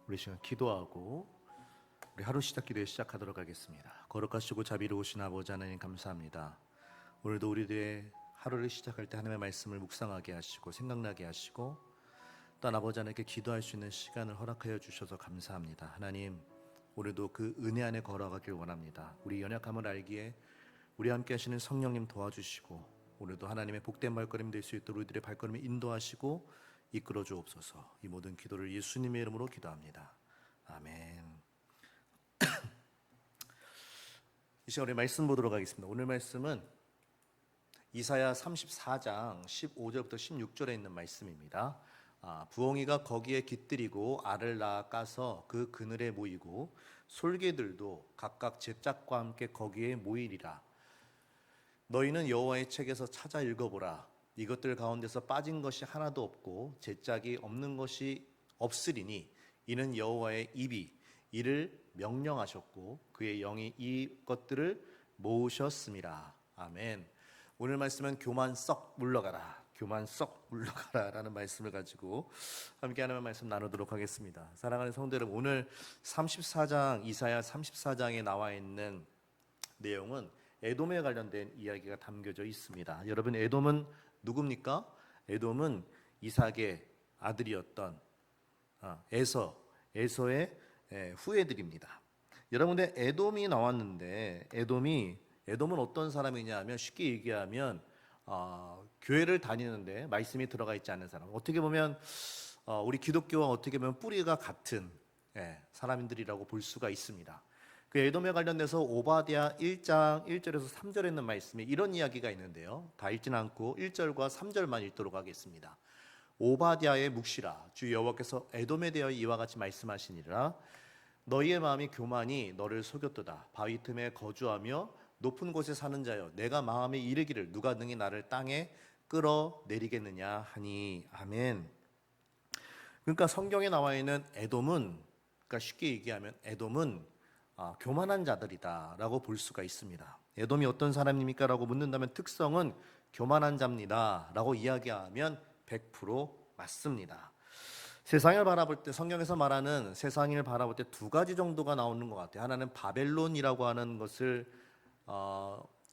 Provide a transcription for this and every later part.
우리 시간 기도하고 우리 하루 시작 기도에 시작하도록 하겠습니다. 거룩하시고 자비로우신 아버지 하나님 감사합니다. 오늘도 우리들의 하루를 시작할 때 하나님의 말씀을 묵상하게 하시고 생각나게 하시고 또 아버지 하나님께 기도할 수 있는 시간을 허락하여 주셔서 감사합니다. 하나님, 오늘도 그 은혜 안에 걸어가길 원합니다. 우리 연약함을 알기에 우리 함께 하시는 성령님 도와주시고 오늘도 하나님의 복된 발걸음 될 수 있도록 우리들의 발걸음을 인도하시고 이끌어 주옵소서. 이 모든 기도를 예수님의 이름으로 기도합니다. 아멘. 이 시간에 말씀 보도록 하겠습니다. 오늘 말씀은 이사야 34장 15절부터 16절에 있는 말씀입니다. 부엉이가 거기에 깃들이고 알을 낳아 까서 그 그늘에 모이고 솔개들도 각각 제 짝과 함께 거기에 모이리라. 너희는 여호와의 책에서 찾아 읽어보라. 이것들 가운데서 빠진 것이 하나도 없고 제 짝이 없는 것이 없으리니 이는 여호와의 입이 이를 명령하셨고 그의 영이 이것들을 모으셨음이라. 아멘. 오늘 말씀은 교만 썩 물러가라, 교만 썩 물러가라 라는 말씀을 가지고 함께 하나님의 말씀 나누도록 하겠습니다. 사랑하는 성도 여러분, 오늘 34장 이사야 34장에 나와 있는 내용은 에돔에 관련된 이야기가 담겨져 있습니다. 여러분, 에돔은 누굽니까? 에돔은 이삭의 아들이었던 에서의 후예들입니다. 여러분들, 에돔이 나왔는데 에돔은 어떤 사람이냐 하면 쉽게 얘기하면 교회를 다니는데 말씀이 들어가 있지 않은 사람, 어떻게 보면 우리 기독교와 어떻게 보면 뿌리가 같은 사람들이라고 볼 수가 있습니다. 그 에돔에 관련돼서 오바댜 1장 1절에서 3절에 있는 말씀에 이런 이야기가 있는데요, 다 읽지는 않고 1절과 3절만 읽도록 하겠습니다. 오바댜의 묵시라, 주 여호와께서 에돔에 대하여 이와 같이 말씀하시니라. 너희의 마음이 교만이 너를 속였도다. 바위 틈에 거주하며 높은 곳에 사는 자여, 내가 마음에 이르기를 누가 능히 나를 땅에 끌어내리겠느냐 하니. 아멘. 그러니까 성경에 나와 있는 에돔은, 그러니까 쉽게 얘기하면 에돔은 교만한 자들이다 라고 볼 수가 있습니다. 에돔이 어떤 사람입니까? 라고 묻는다면 특성은 교만한 자입니다 라고 이야기하면 100% 맞습니다. 세상을 바라볼 때, 성경에서 말하는 세상을 바라볼 때 두 가지 정도가 나오는 것 같아요. 하나는 바벨론이라고 하는 것을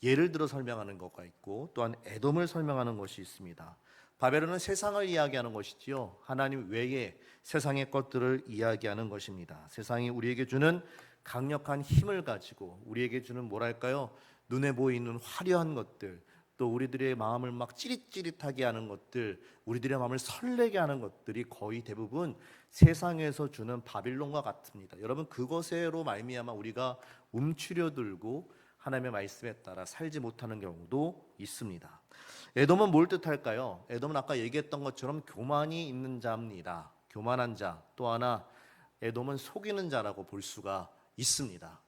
예를 들어 설명하는 것과 있고, 또한 에돔을 설명하는 것이 있습니다. 바벨론은 세상을 이야기하는 것이지요, 하나님 외에 세상의 것들을 이야기하는 것입니다. 세상이 우리에게 주는 강력한 힘을 가지고 우리에게 주는 뭐랄까요, 눈에 보이는 화려한 것들, 또 우리들의 마음을 막 찌릿찌릿하게 하는 것들, 우리들의 마음을 설레게 하는 것들이 거의 대부분 세상에서 주는 바빌론과 같습니다. 여러분, 그것으로 말미암아 우리가 움츠려들고 하나님의 말씀에 따라 살지 못하는 경우도 있습니다. 에돔은 뭘 뜻할까요? 에돔은 아까 얘기했던 것처럼 교만이 있는 자입니다. 교만한 자. 또 하나, 에돔은 속이는 자라고 볼 수가 있습니다.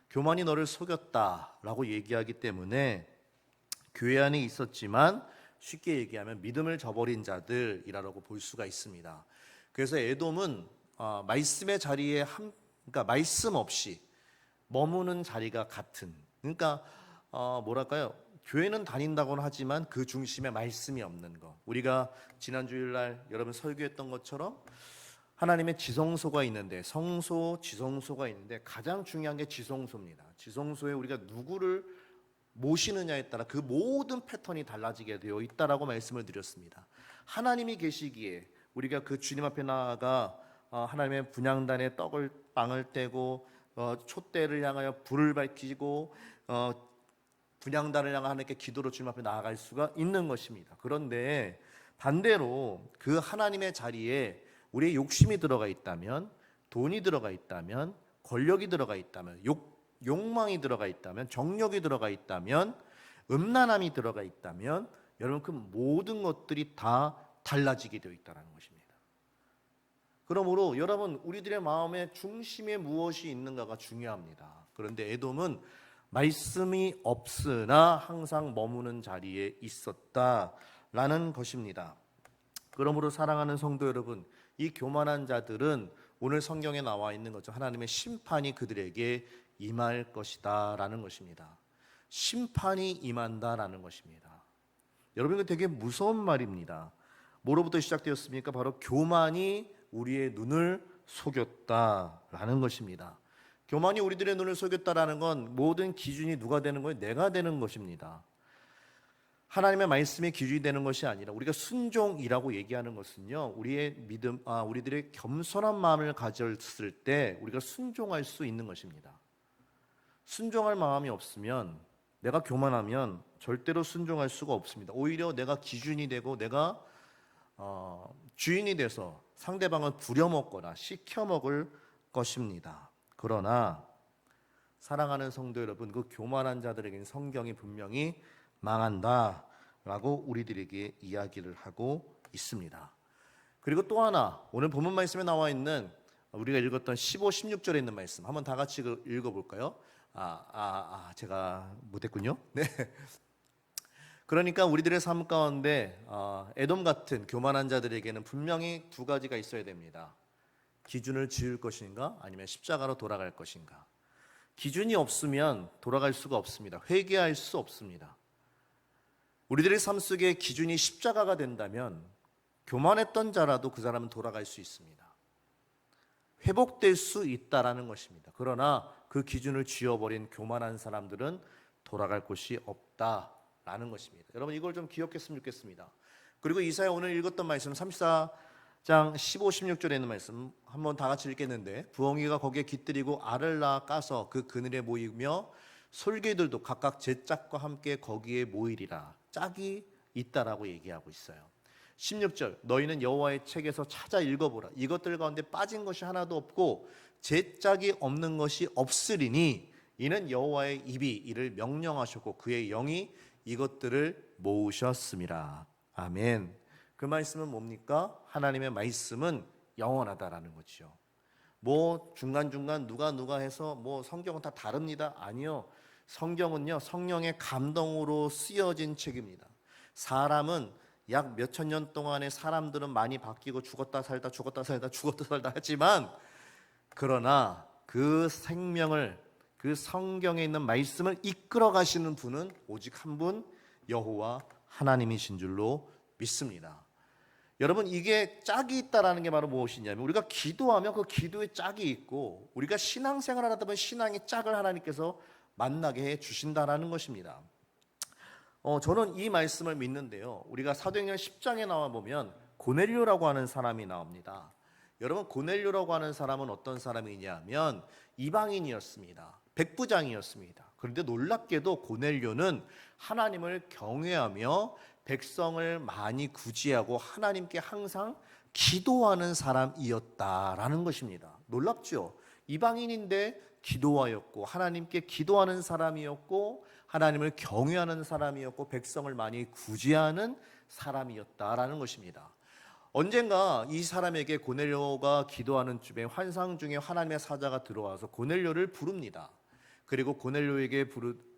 교만이 너를 속였다라고 얘기하기 때문에 교회 안에 있었지만 쉽게 얘기하면 믿음을 저버린 자들이라고 볼 수가 있습니다. 그래서 에돔은 말씀의 자리에 그러니까 말씀 없이 머무는 자리가 같은, 그러니까 뭐랄까요, 교회는 다닌다고는 하지만 그 중심에 말씀이 없는 것. 우리가 지난 주일날 여러분 설교했던 것처럼 하나님의 지성소가 있는데, 성소, 지성소가 있는데 가장 중요한 게 지성소입니다. 지성소에 우리가 누구를 모시느냐에 따라 그 모든 패턴이 달라지게 되어 있다라고 말씀을 드렸습니다. 하나님이 계시기에 우리가 그 주님 앞에 나아가 하나님의 분향단에 빵을 떼고 촛대를 향하여 불을 밝히고 분향단을 향해 하나님께 기도로 주님 앞에 나아갈 수가 있는 것입니다. 그런데 반대로 그 하나님의 자리에 우리의 욕심이 들어가 있다면, 돈이 들어가 있다면, 권력이 들어가 있다면, 욕망이 들어가 있다면, 정욕이 들어가 있다면, 음란함이 들어가 있다면, 여러분 그 모든 것들이 다 달라지게 되어 있다는 것입니다. 그러므로 여러분, 우리들의 마음의 중심에 무엇이 있는가가 중요합니다. 그런데 에돔은 말씀이 없으나 항상 머무는 자리에 있었다라는 것입니다. 그러므로 사랑하는 성도 여러분, 이 교만한 자들은 오늘 성경에 나와 있는 것처럼 하나님의 심판이 그들에게 임할 것이다 라는 것입니다. 심판이 임한다라는 것입니다. 여러분, 이거 되게 무서운 말입니다. 뭐로부터 시작되었습니까? 바로 교만이 우리의 눈을 속였다라는 것입니다. 교만이 우리들의 눈을 속였다라는 건 모든 기준이 누가 되는 거예요? 내가 되는 것입니다. 하나님의 말씀이 기준이 되는 것이 아니라 우리가 순종이라고 얘기하는 것은요, 우리의 믿음, 우리들의 겸손한 마음을 가졌을 때 우리가 순종할 수 있는 것입니다. 순종할 마음이 없으면, 내가 교만하면 절대로 순종할 수가 없습니다. 오히려 내가 기준이 되고 내가 주인이 돼서 상대방을 부려먹거나 시켜먹을 것입니다. 그러나 사랑하는 성도 여러분, 그 교만한 자들에게는 성경이 분명히 망한다라고 우리들에게 이야기를 하고 있습니다. 그리고 또 하나, 오늘 본문 말씀에 나와 있는 우리가 읽었던 15, 16절에 있는 말씀 한번 다 같이 읽어볼까요? 제가 못했군요. 네. 그러니까 우리들의 삶 가운데 에돔 같은 교만한 자들에게는 분명히 두 가지가 있어야 됩니다. 기준을 지을 것인가, 아니면 십자가로 돌아갈 것인가. 기준이 없으면 돌아갈 수가 없습니다. 회개할 수 없습니다. 우리들의 삶 속에 기준이 십자가가 된다면 교만했던 자라도 그 사람은 돌아갈 수 있습니다. 회복될 수 있다라는 것입니다. 그러나 그 기준을 지어버린 교만한 사람들은 돌아갈 곳이 없다라는 것입니다. 여러분, 이걸 좀 기억했으면 좋겠습니다. 그리고 이사야 오늘 읽었던 말씀 34장 15, 16절에 있는 말씀 한번 다 같이 읽겠는데, 부엉이가 거기에 깃들이고 알을 낳아 까서 그 그늘에 모이며 솔개들도 각각 제 짝과 함께 거기에 모이리라. 짝이 있다라고 얘기하고 있어요. 16절, 너희는 여호와의 책에서 찾아 읽어보라. 이것들 가운데 빠진 것이 하나도 없고 제 짝이 없는 것이 없으리니 이는 여호와의 입이 이를 명령하셨고 그의 영이 이것들을 모으셨음이라. 아멘. 그 말씀은 뭡니까? 하나님의 말씀은 영원하다라는 거죠. 뭐 중간중간 누가 해서 뭐 성경은 다 다릅니다. 아니요. 성경은요, 성령의 감동으로 쓰여진 책입니다. 사람은 약 몇천 년 동안에 사람들은 많이 바뀌고 죽었다 살다 하지만, 그러나 그 생명을, 그 성경에 있는 말씀을 이끌어 가시는 분은 오직 한 분, 여호와 하나님이신 줄로 믿습니다. 여러분, 이게 짝이 있다라는 게 바로 무엇이냐면, 우리가 기도하면 그 기도에 짝이 있고, 우리가 신앙생활을 하다 보면 신앙의 짝을 하나님께서 만나게 해 주신다라는 것입니다. 저는 이 말씀을 믿는데요, 우리가 사도행전 10장에 나와 보면 고넬료라고 하는 사람이 나옵니다. 여러분, 고넬료라고 하는 사람은 어떤 사람이냐면 이방인이었습니다. 백부장이었습니다. 그런데 놀랍게도 고넬료는 하나님을 경외하며 백성을 많이 구제하고 하나님께 항상 기도하는 사람이었다라는 것입니다. 놀랍죠? 이방인인데 기도하였고 하나님께 기도하는 사람이었고 하나님을 경외하는 사람이었고 백성을 많이 구제하는 사람이었다라는 것입니다. 언젠가 이 사람에게 고넬료가 기도하는 쯤에 환상 중에 하나님의 사자가 들어와서 고넬료를 부릅니다. 그리고 고넬료에게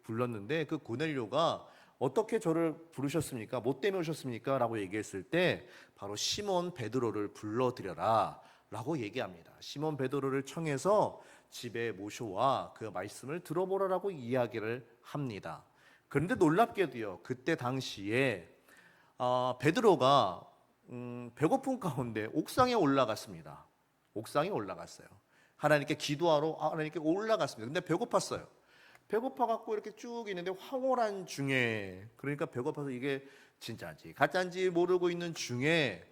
불렀는데, 그 고넬료가 어떻게 저를 부르셨습니까? 뭐 때문에 오셨습니까? 라고 얘기했을 때 바로 시몬 베드로를 불러들여라 라고 얘기합니다. 시몬 베드로를 청해서 집에 모셔와 그 말씀을 들어보라라고 이야기를 합니다. 그런데 놀랍게도요, 그때 당시에 베드로가 배고픈 가운데 옥상에 올라갔습니다. 옥상에 올라갔어요. 하나님께 기도하러 하나님께 올라갔습니다. 근데 배고팠어요. 배고파갖고 이렇게 쭉 있는데 황홀한 중에, 그러니까 배고파서 이게 진짜인지 가짜인지 모르고 있는 중에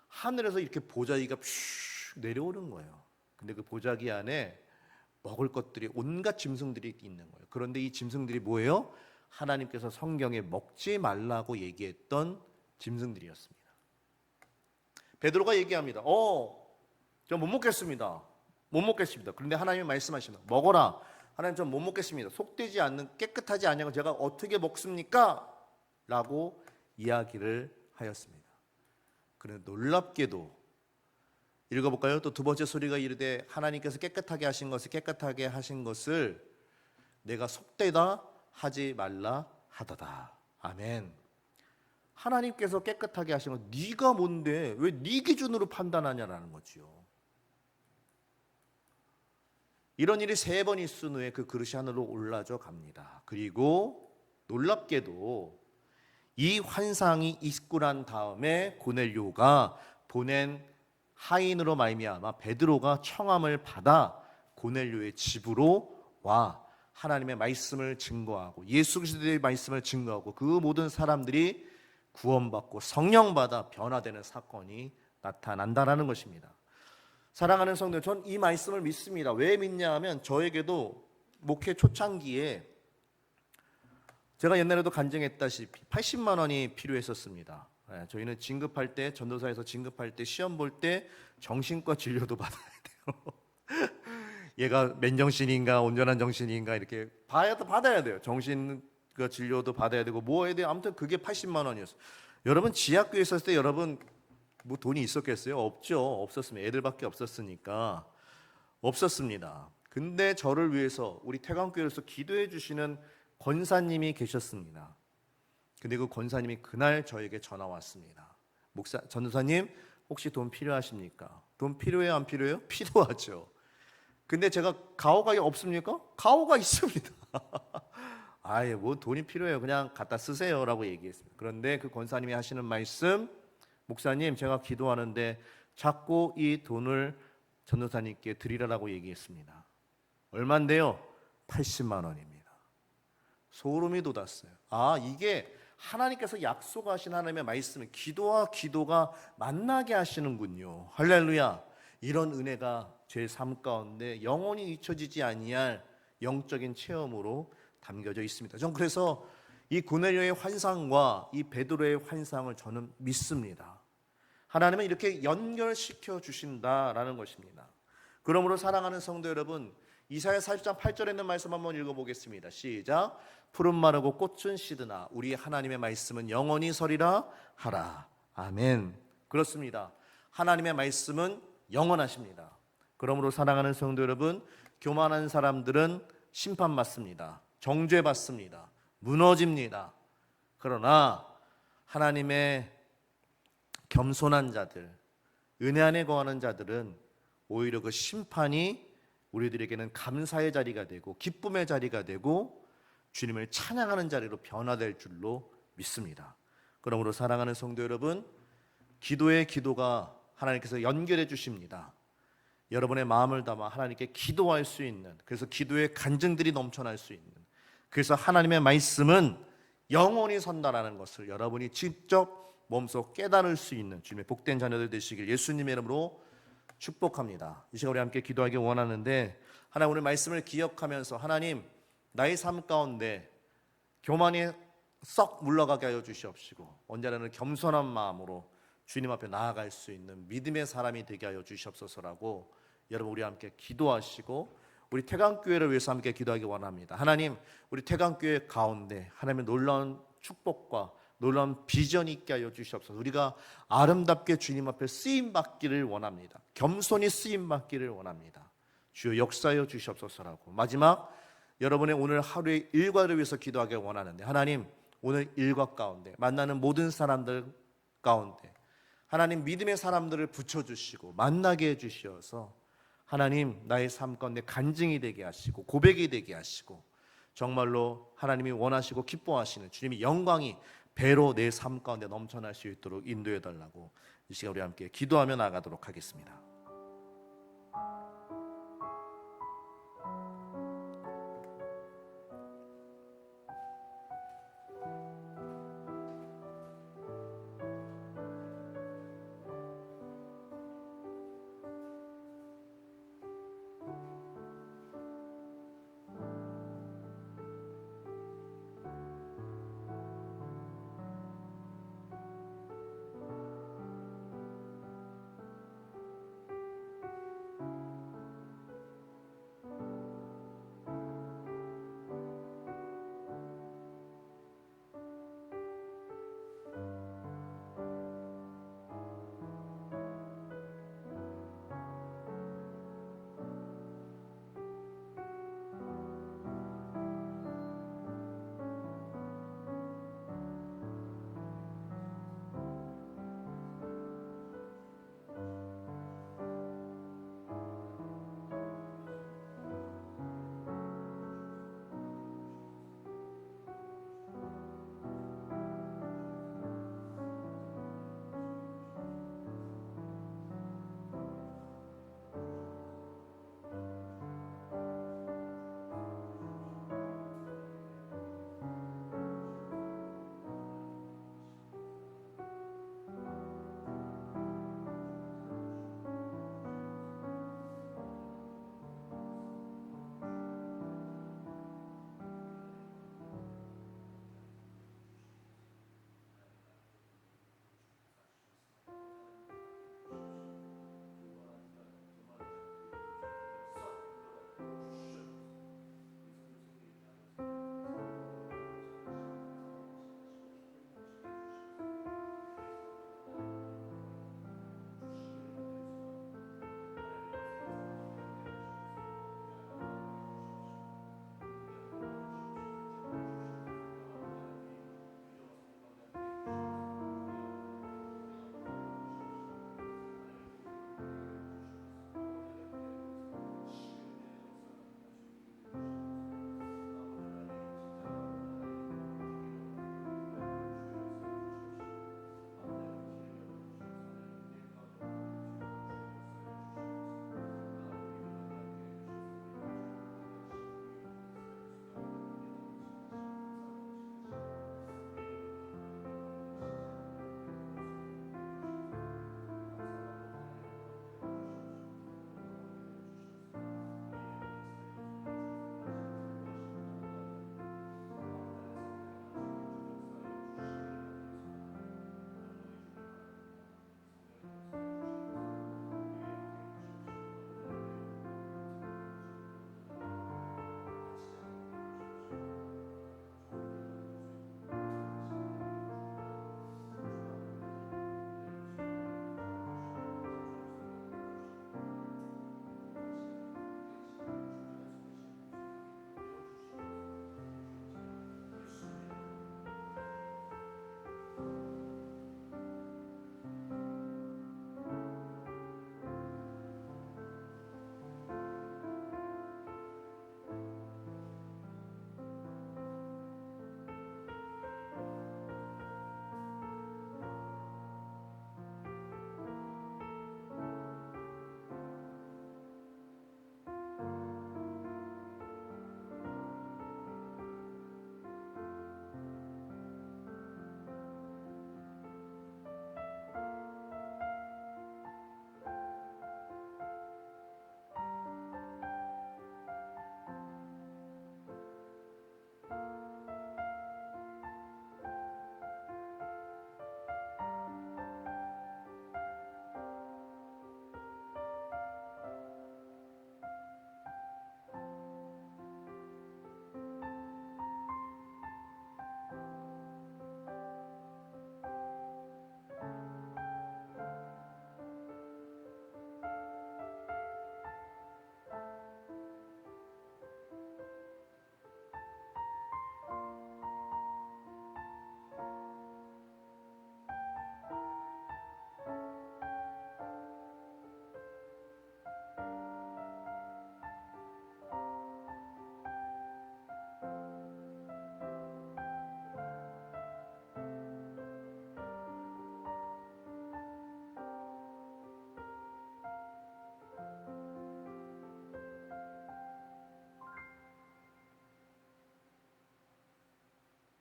하늘에서 이렇게 보자기가 슉 내려오는 거예요. 근데 그 보자기 안에 먹을 것들이, 온갖 짐승들이 있는 거예요. 그런데 이 짐승들이 뭐예요? 하나님께서 성경에 먹지 말라고 얘기했던 짐승들이었습니다. 베드로가 얘기합니다. 저 못 먹겠습니다. 못 먹겠습니다. 그런데 하나님이 말씀하십니다. 먹어라. 하나님, 전 못 먹겠습니다. 속되지 않는, 깨끗하지 않냐고 제가 어떻게 먹습니까? 라고 이야기를 하였습니다. 그런데 놀랍게도, 읽어볼까요? 또 두 번째 소리가 이르되 하나님께서 깨끗하게 하신 것을 내가 속되다 하지 말라 하더다. 아멘. 하나님께서 깨끗하게 하신 것, 네가 뭔데 왜 네 기준으로 판단하냐라는 거지요. 이런 일이 3번 있은 후에 그 그릇이 하늘로 올라져 갑니다. 그리고 놀랍게도 이 환상이 있고 난 다음에 고넬료가 보낸 하인으로 말미암아 베드로가 청함을 받아 고넬료의 집으로 와 하나님의 말씀을 증거하고 예수 그리스도의 말씀을 증거하고 그 모든 사람들이 구원받고 성령 받아 변화되는 사건이 나타난다라는 것입니다. 사랑하는 성도, 전 이 말씀을 믿습니다. 왜 믿냐 하면 저에게도 목회 초창기에 제가 옛날에도 간증했다시피 80만 원이 필요했었습니다. 저희는 진급할 때, 전도사에서 진급할 때 시험 볼 때 정신과 진료도 받아야 돼요. 얘가 맨정신인가 온전한 정신인가 이렇게 받아야 돼요. 정신과 진료도 받아야 되고 뭐 해야 돼요. 아무튼 그게 80만 원이었어요. 여러분 지하교회 있었을 때 여러분 뭐 돈이 있었겠어요? 없죠. 없었으면 애들밖에 없었으니까 없었습니다. 근데 저를 위해서 우리 태광교회에서 기도해 주시는 권사님이 계셨습니다. 근데 그 권사님이 그날 저에게 전화 왔습니다. 전도사님 혹시 돈 필요하십니까? 돈 필요해요? 안 필요해요? 필요하죠. 근데 제가 가오가 없습니까? 가오가 있습니다. 아예 뭐 돈이 필요해요. 그냥 갖다 쓰세요라고 얘기했습니다. 그런데 그 권사님이 하시는 말씀, 목사님 제가 기도하는데 자꾸 이 돈을 전도사님께 드리라고 얘기했습니다. 얼마인데요? 80만 원입니다. 소름이 돋았어요. 아, 이게 하나님께서 약속하신 하나님의 말씀을 기도와 기도가 만나게 하시는군요. 할렐루야. 이런 은혜가 제 삶 가운데 영원히 잊혀지지 아니할 영적인 체험으로 담겨져 있습니다. 전 그래서 이 고넬료의 환상과 이 베드로의 환상을 저는 믿습니다. 하나님은 이렇게 연결시켜 주신다라는 것입니다. 그러므로 사랑하는 성도 여러분, 이사야 40장 8절에 있는 말씀 한번 읽어보겠습니다. 시작. 푸른 마르고 꽃은 시드나 우리 하나님의 말씀은 영원히 서리라 하라. 아멘. 그렇습니다. 하나님의 말씀은 영원하십니다. 그러므로 사랑하는 성도 여러분, 교만한 사람들은 심판받습니다. 정죄받습니다. 무너집니다. 그러나 하나님의 겸손한 자들, 은혜 안에 거하는 자들은 오히려 그 심판이 우리들에게는 감사의 자리가 되고 기쁨의 자리가 되고 주님을 찬양하는 자리로 변화될 줄로 믿습니다. 그러므로 사랑하는 성도 여러분, 기도의 기도가 하나님께서 연결해 주십니다. 여러분의 마음을 담아 하나님께 기도할 수 있는, 그래서 기도의 간증들이 넘쳐날 수 있는, 그래서 하나님의 말씀은 영원히 선다라는 것을 여러분이 직접 몸소 깨달을 수 있는 주님의 복된 자녀들 되시길 예수님의 이름으로 축복합니다. 이 시간 우리 함께 기도하기 원하는데, 하나님 오늘 말씀을 기억하면서 하나님 나의 삶 가운데 교만이 썩 물러가게 하여 주시옵시고 언제라는 겸손한 마음으로 주님 앞에 나아갈 수 있는 믿음의 사람이 되게 하여 주시옵소서라고 여러분 우리 함께 기도하시고 우리 태광교회를 위해서 함께 기도하기 원합니다. 하나님 우리 태광교회 가운데 하나님의 놀라운 축복과 놀라운 비전이 있게 하여 주시옵소서. 우리가 아름답게 주님 앞에 쓰임받기를 원합니다. 겸손히 쓰임받기를 원합니다. 주여 역사하여 주시옵소서라고 마지막 여러분의 오늘 하루의 일과를 위해서 기도하기 원하는데 하나님 오늘 일과 가운데 만나는 모든 사람들 가운데 하나님 믿음의 사람들을 붙여주시고 만나게 해주시어서 하나님 나의 삶 가운데 간증이 되게 하시고 고백이 되게 하시고 정말로 하나님이 원하시고 기뻐하시는 주님의 영광이 배로 내 삶 가운데 넘쳐날 수 있도록 인도해 달라고 이 시간 우리 함께 기도하며 나가도록 하겠습니다.